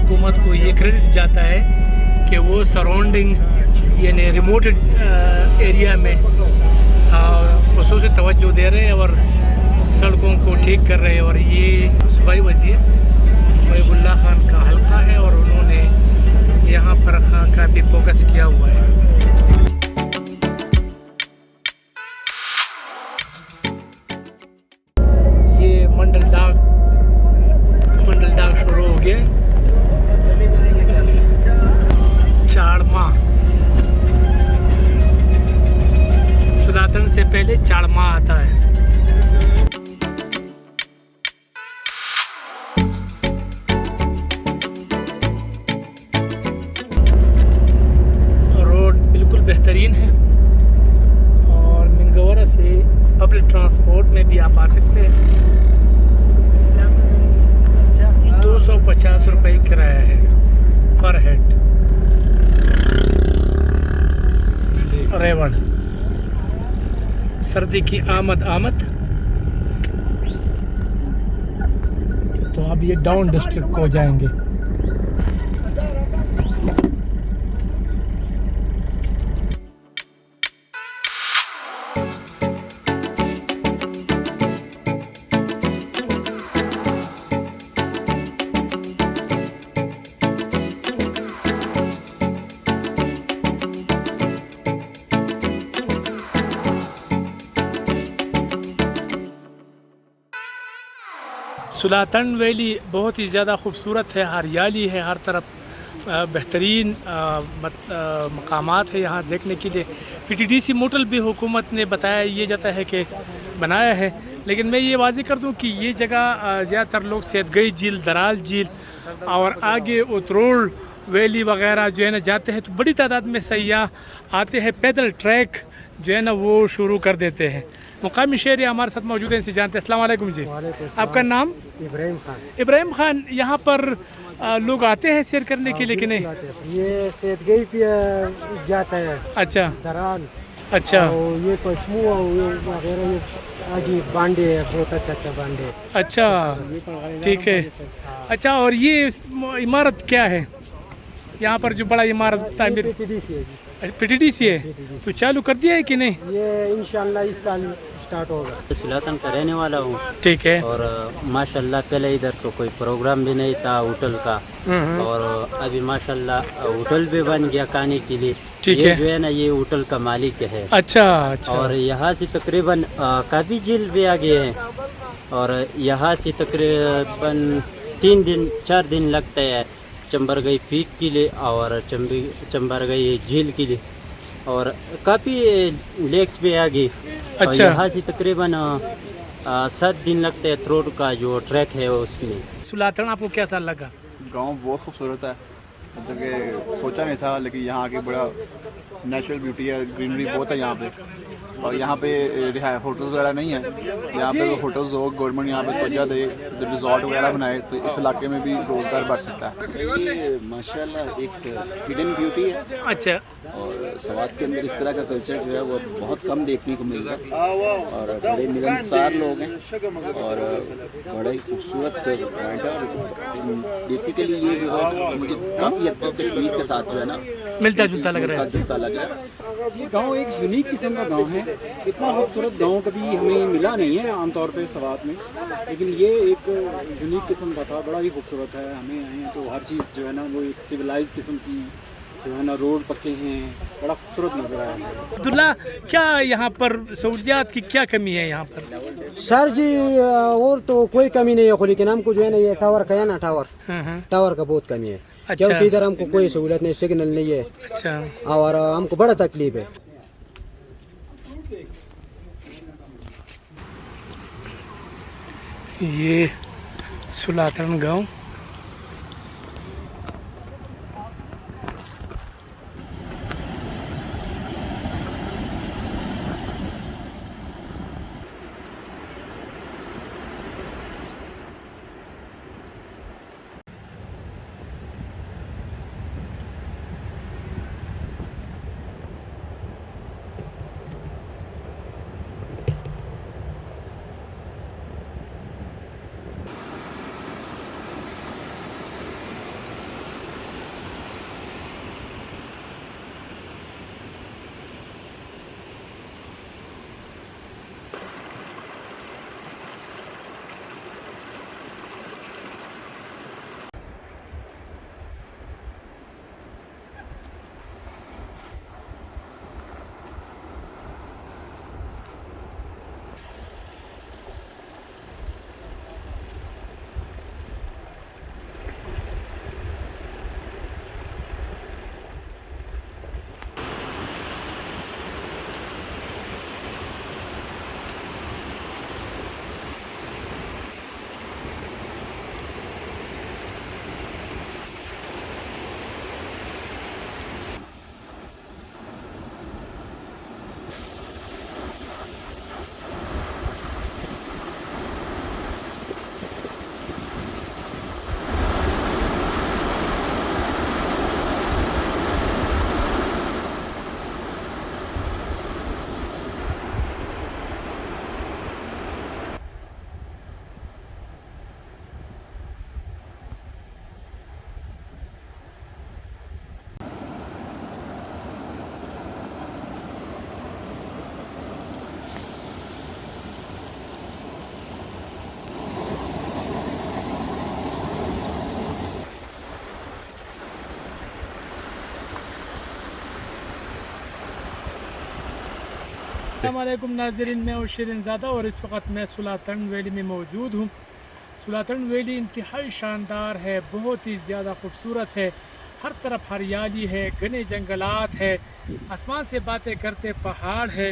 हुकूमत को ये क्रेडिट जाता है कि वो सराउंडिंग यानी रिमोट एरिया में ख़ुसूसी तवज्जो दे रहे हैं और सड़कों को ठीक कर रहे हैं। और ये सूबाई वज़ीर मुहिबुल्लाह खान का हल्का है और उन्होंने यहाँ पर काफ़ी फोकस किया हुआ है। ये मंडल डाक शुरू हो गया। चाड़मा सुलातन से पहले चाड़मा आता है। रोड बिल्कुल बेहतरीन है और मिंगवरा से पब्लिक ट्रांसपोर्ट में भी आप आ सकते हैं। 250 रुपये किराया है पर हेड। रेवड़ सर्दी की आमद। तो अब ये डाउन डिस्ट्रिक्ट को जाएंगे। सुलातन वैली बहुत ही ज़्यादा खूबसूरत है, हरियाली है हर तरफ, बेहतरीन मकामात है यहाँ देखने के लिए। PTDC मोटल भी हुकूमत ने बताया ये जाता है कि बनाया है, लेकिन मैं ये वाज़ेह कर दूँ कि ये जगह ज़्यादातर लोग सेदगई झील, दराल झील और आगे उतरोल वैली वगैरह जो है ना जाते हैं, तो बड़ी तादाद में सयाह आते हैं। पैदल ट्रैक जो है ना वो शुरू कर देते हैं। मुकामी शहरी हमारे साथ मौजूद हैं, इनसे जानते हैं। अस्सलाम वालेकुम जी। आपका नाम? इब्राहिम खान। इब्राहिम खान, यहाँ पर लोग आते हैं सैर करने के लिए कि नहीं? ये सेदगई पे जाता है। अच्छा दराल। अच्छा। ये पशमू वगैरह, ये आगे बांडे है, बहुत अच्छा बांडे। अच्छा ठीक है। अच्छा, और ये इमारत क्या है यहाँ पर जो बड़ा इमारत तामीर? PTDC है। तो चालू कर दिया है कि नहीं? ये इंशाल्लाह इस साल स्टार्ट होगा। सुलातन का रहने वाला हूँ। ठीक है। और माशाल्लाह पहले इधर तो कोई प्रोग्राम भी नहीं था होटल का, और अभी माशाल्लाह होटल भी बन गया खाने के लिए। ठीक ये है। जो है ना ये होटल का मालिक है। अच्छा अच्छा। और यहाँ से तकरीबन काफी झील भी आ गए हैं, और यहाँ से तकरीबन 4 दिन लगता है चंबरगई पीक के लिए और चंबरगई झील के लिए, और काफ़ी लेक्स भी आ गई। अच्छा। यहाँ से तकरीबन 7 दिन लगते हैं रोड का जो ट्रैक है उसमें। सुलातन आपको कैसा लगा? गांव बहुत खूबसूरत है, मतलब कि सोचा नहीं था, लेकिन यहाँ आके बड़ा नेचुरल ब्यूटी है, ग्रीनरी बहुत है यहाँ पे। और यहाँ पे होटल्स वगैरह नहीं है, यहाँ पे होटल्स हो, गवर्नमेंट यहाँ पे तवज्जो दे, रिजॉर्ट वगैरह बनाए तो इस इलाके में भी रोज़गार बढ़ सकता है। ये माशाल्लाह एक हिडन ब्यूटी है। अच्छा। और सवात के अंदर इस तरह का कल्चर जो है वो बहुत कम देखने को मिलता है, और बड़े मिलनसार लोग हैं और बड़ा ही खूबसूरत पॉइंट है। और बेसिकली ये जो है मुझे काफ़ी हद तक कश्मीर के साथ जो है ना मिलता जुलता लग रहा है। ये गांव एक यूनिक किस्म का गांव है, इतना खूबसूरत गांव कभी हमें मिला नहीं है आमतौर पे सवात में, लेकिन ये एक यूनिक किस्म का था, बड़ा ही खूबसूरत है। हमें आए हैं तो हर चीज़ जो है ना वो एक सिविलाइज किस्म की जो है ना, रोड पक्के हैं, बड़ा खूबसूरत नजर आया है। अब्दुल्ला, क्या यहाँ पर सहूलियात की क्या कमी है यहाँ पर? सर जी और तो कोई कमी नहीं है, लेकिन हमको जो है ना ये टावर का है ना, टावर का बहुत कमी है। अच्छा। क्योंकि इधर हमको कोई सहूलियत नहीं, सिग्नल नहीं है। अच्छा। और हमको बड़ा तकलीफ है। ये सुलातन गांव अस्सलाम वालेकुम नाज़रीन, मैं हूं शिरीनज़ादा और इस वक्त मैं सुलातन वैली में मौजूद हूं। सुलातन वैली इंतहाई शानदार है, बहुत ही ज़्यादा खूबसूरत है। हर तरफ हरियाली है, घने जंगलात है, आसमान से बातें करते पहाड़ है।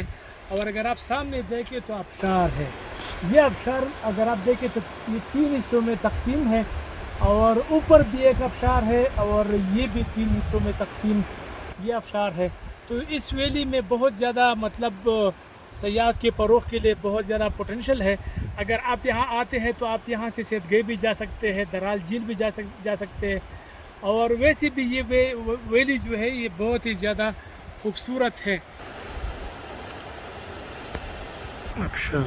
और अगर आप सामने देखें तो आबशार है। ये आबशार अगर आप देखें तो ये 3 हिस्सों में तकसीम है और ऊपर भी एक आबशार है और ये भी 3 हिस्सों में तकसीम ये आबशार है। तो इस वैली में बहुत ज़्यादा मतलब सयाहत के फ़रोग़ के लिए बहुत ज़्यादा पोटेंशल है। अगर आप यहाँ आते हैं तो आप यहाँ से सेतगई भी जा सकते हैं, दराल झील भी जा सकते हैं। और वैसे भी ये वैली जो है ये बहुत ही ज़्यादा खूबसूरत है। अच्छा,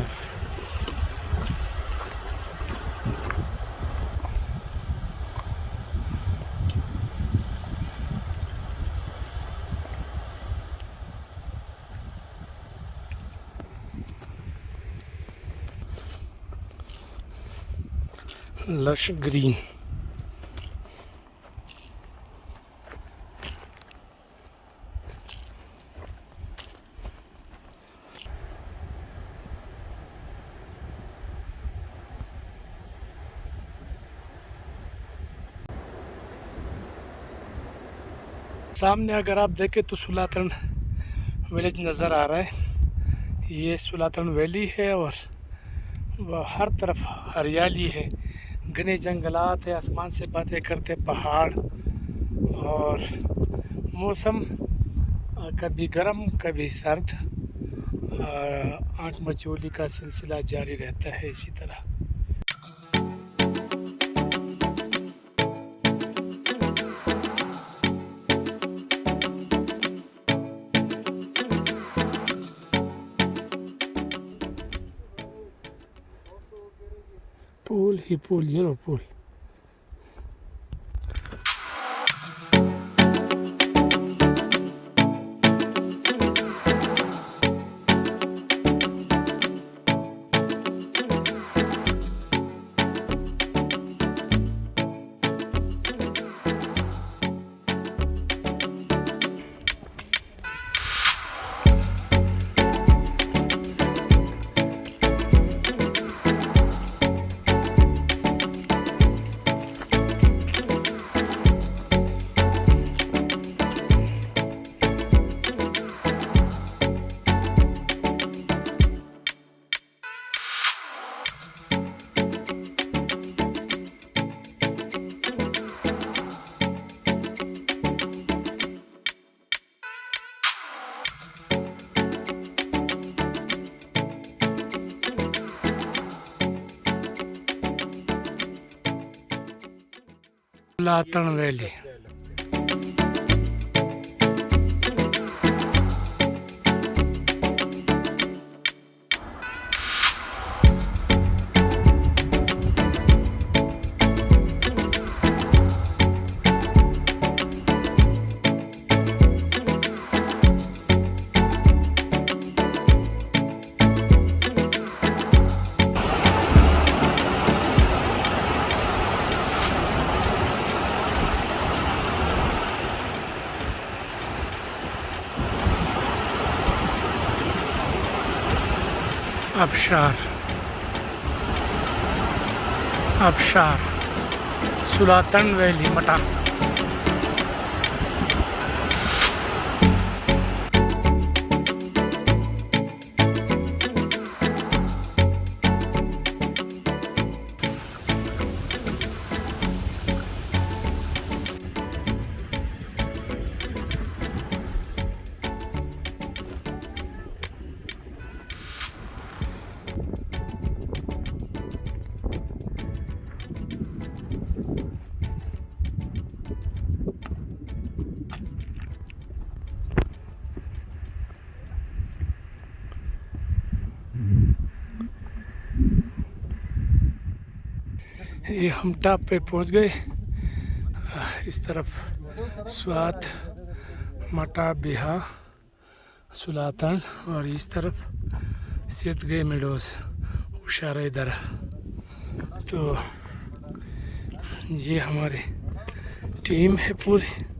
लश ग्रीन। सामने अगर आप देखें तो सुलातन विलेज नज़र आ रहा है। ये सुलातन वैली है और वह हर तरफ हरियाली है, घने जंगलात है, आसमान से बातें करते पहाड़ और मौसम कभी गर्म कभी सर्द, आँख मचोली का सिलसिला जारी रहता है इसी तरह। पूल ही पूल, ये लो पूल। सुलातन वैली। आबशार सुलातन वैली मटा। ये हम टॉप पे पहुंच गए। इस तरफ स्वात, मटा, बिहा, सुलातन और इस तरफ सेतगई मेडोज, उशारा इधर। तो ये हमारी टीम है पूरी।